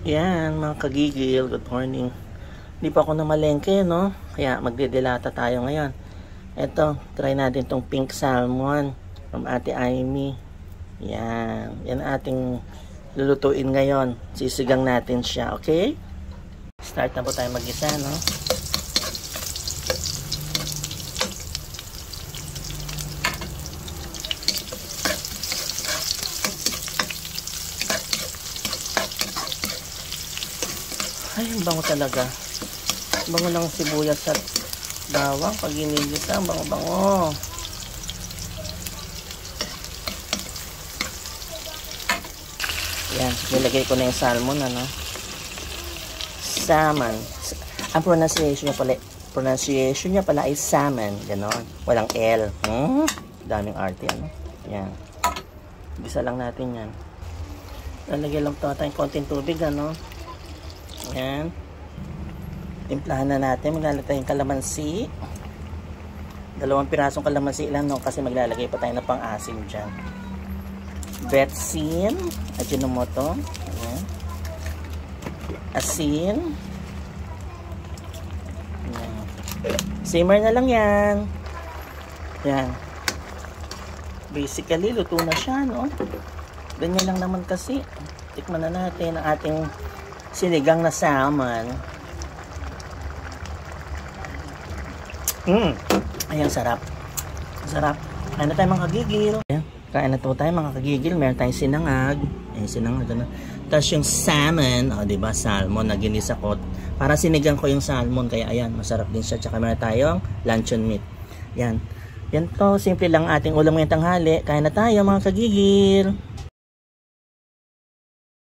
Yan mga kagigil, good morning. Hindi pa ako namalengke, no? Kaya magdedelata tayo ngayon. Eto, try natin tong pink salmon from Ate Amy. Yan, yan ating lulutuin ngayon. Sisigang natin siya, okay? Start na po tayo mag-isa, no? Ay, ang bango talaga. Bango ng sibuyas at bawang. Pag inigita, bango-bango. Yan, nilagay ko na yung salmon, ano? Salmon. Ang pronunciation niya pala ay salmon. Ganon. Walang L. Daming arte, ano? Yan. Bisa lang natin yan. Lalagay lang ito tayong konting tubig, ano? Yan. Timplahan na natin. Maglalagay tayong kalamansi. 2 pirasong kalamansi lang, no? Kasi maglalagay pa tayo ng pang-asim dyan. Betsin. Ajinomoto. Ayan. Asin. Ayan. Simmer na lang yan. Yan. Basically, luto na siya, no? Ganyan lang naman kasi. Tikman na natin ang ating sinigang na salmon. Ayan, sarap. Sarap. Kain na tayo mga kagigil. Ayan, kain na tayo mga kagigil. Meron tayong sinangag. Ayan, sinangag. Ano? Tapos yung salmon. O, diba? Salmon na ginisa ko. Para sinigang ko yung salmon. Kaya ayan, masarap din siya. Tsaka meron tayong luncheon meat. Ayan. Yan to. Simple lang ating ulam ngayong tanghali. Kain na tayo mga kagigil.